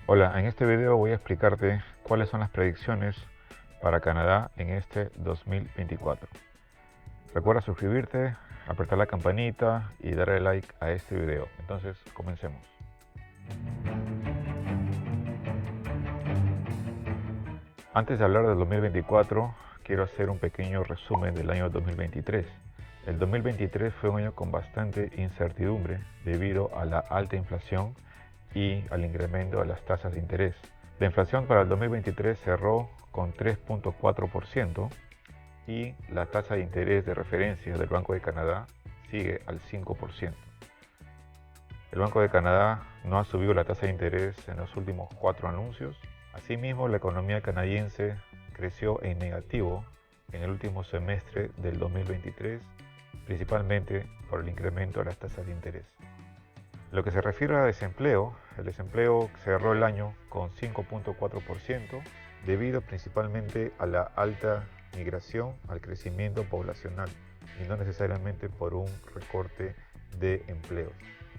Hola, en este video voy a explicarte cuáles son las predicciones para Canadá en este 2024. Recuerda suscribirte, apretar la campanita y darle like a este video. Entonces, comencemos. Antes de hablar del 2024, quiero hacer un pequeño resumen del año 2023. El 2023 fue un año con bastante incertidumbre debido a la alta inflación y al incremento de las tasas de interés. La inflación para el 2023 cerró con 3.4% y la tasa de interés de referencia del Banco de Canadá sigue al 5%. El Banco de Canadá no ha subido la tasa de interés en los últimos 4 anuncios. Asimismo, la economía canadiense creció en negativo en el último semestre del 2023, principalmente por el incremento de las tasas de interés. Lo que se refiere a desempleo, el desempleo cerró el año con 5.4% debido principalmente a la alta migración, al crecimiento poblacional y no necesariamente por un recorte de empleos.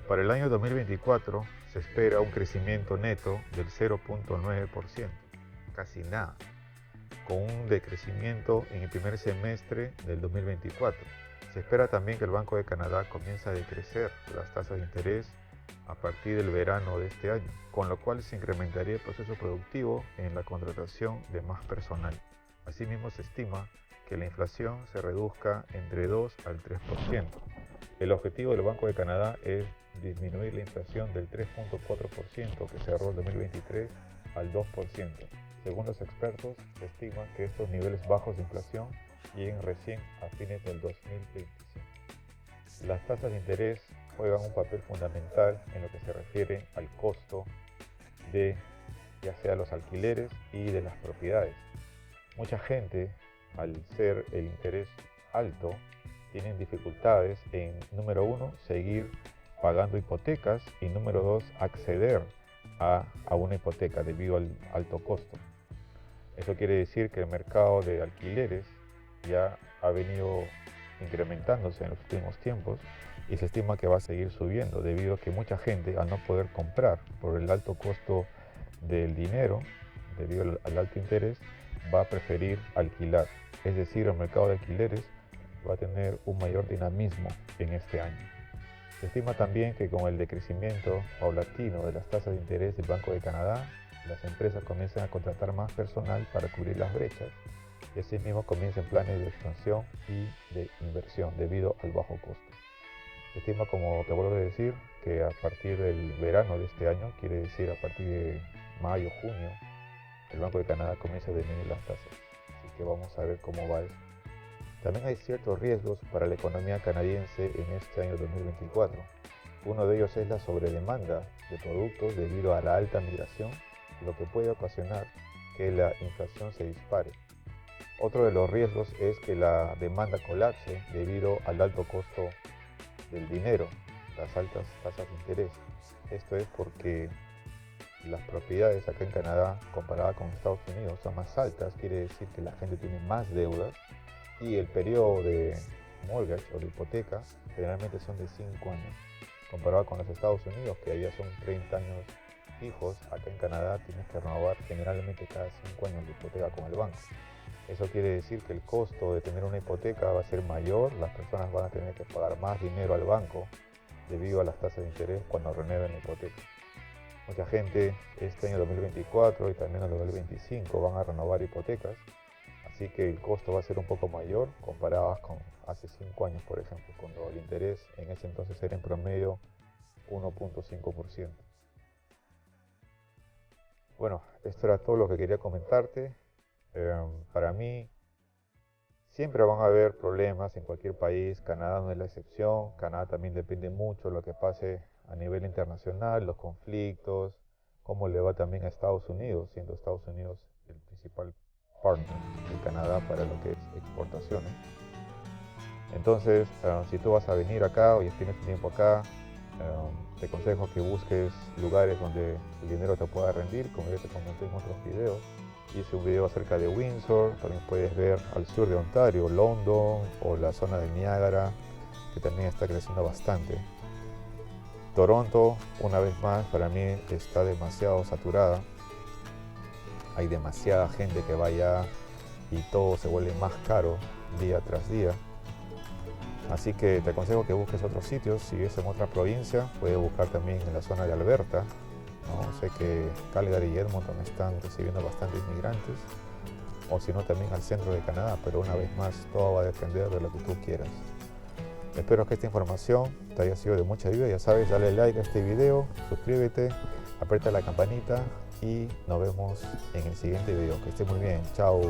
Para el año 2024 se espera un crecimiento neto del 0.9%, casi nada, con un decrecimiento en el primer semestre del 2024. Se espera también que el Banco de Canadá comience a decrecer las tasas de interés a partir del verano de este año, con lo cual se incrementaría el proceso productivo en la contratación de más personal. Asimismo, se estima que la inflación se reduzca entre 2 al 3%. El objetivo del Banco de Canadá es disminuir la inflación del 3.4% que cerró el 2023 al 2%. Según los expertos, se estima que estos niveles bajos de inflación lleguen recién a fines del 2025. Las tasas de interés juegan un papel fundamental en lo que se refiere al costo de ya sea los alquileres y de las propiedades. Mucha gente, al ser el interés alto, tienen dificultades en, número uno, seguir pagando hipotecas y número dos, acceder a una hipoteca debido al alto costo. Eso quiere decir que el mercado de alquileres ya ha venido incrementándose en los últimos tiempos y se estima que va a seguir subiendo debido a que mucha gente, al no poder comprar por el alto costo del dinero, debido al alto interés, va a preferir alquilar. Es decir, el mercado de alquileres va a tener un mayor dinamismo en este año. Se estima también que con el decrecimiento paulatino de las tasas de interés del Banco de Canadá, las empresas comienzan a contratar más personal para cubrir las brechas y asimismo comienzan planes de expansión y de inversión debido al bajo costo. Se estima, como te vuelvo a decir, que a partir del verano de este año, quiere decir a partir de mayo, junio, el Banco de Canadá comienza a disminuir las tasas. Así que vamos a ver cómo va eso. También hay ciertos riesgos para la economía canadiense en este año 2024. Uno de ellos es la sobredemanda de productos debido a la alta migración, lo que puede ocasionar que la inflación se dispare. Otro de los riesgos es que la demanda colapse debido al alto costo del dinero, las altas tasas de interés. Esto es porque las propiedades acá en Canadá, comparadas con Estados Unidos, son más altas, quiere decir que la gente tiene más deudas y el periodo de mortgage o de hipoteca generalmente son de 5 años. Comparado con los Estados Unidos, que allá son 30 años fijos, acá en Canadá tienes que renovar generalmente cada 5 años de hipoteca con el banco. Eso quiere decir que el costo de tener una hipoteca va a ser mayor, las personas van a tener que pagar más dinero al banco debido a las tasas de interés cuando renueven la hipoteca. Mucha gente este año 2024 y también el 2025 van a renovar hipotecas, así que el costo va a ser un poco mayor comparadas con hace 5 años, por ejemplo, cuando el interés en ese entonces era en promedio 1.5%. Bueno, esto era todo lo que quería comentarte. Para mí, siempre van a haber problemas en cualquier país, Canadá no es la excepción, Canadá también depende mucho de lo que pase a nivel internacional, los conflictos, cómo le va también a Estados Unidos, siendo Estados Unidos el principal partner de Canadá para lo que es exportaciones. Entonces, si tú vas a venir acá o ya tienes tiempo acá, te aconsejo que busques lugares donde el dinero te pueda rendir, como ya te comenté en otros videos. Hice un video acerca de Windsor, también puedes ver al sur de Ontario, London o la zona de Niágara, que también está creciendo bastante. Toronto, una vez más, para mí está demasiado saturada. Hay demasiada gente que va allá y todo se vuelve más caro día tras día. Así que te aconsejo que busques otros sitios. Si vives en otra provincia, puedes buscar también en la zona de Alberta, ¿no? Sé que Calgary y Edmonton están recibiendo bastantes inmigrantes, o si no también al centro de Canadá, pero una vez más todo va a depender de lo que tú quieras. Espero que esta información te haya sido de mucha ayuda. Ya sabes, dale like a este video, suscríbete, aprieta la campanita y nos vemos en el siguiente video. Que esté muy bien. Chao.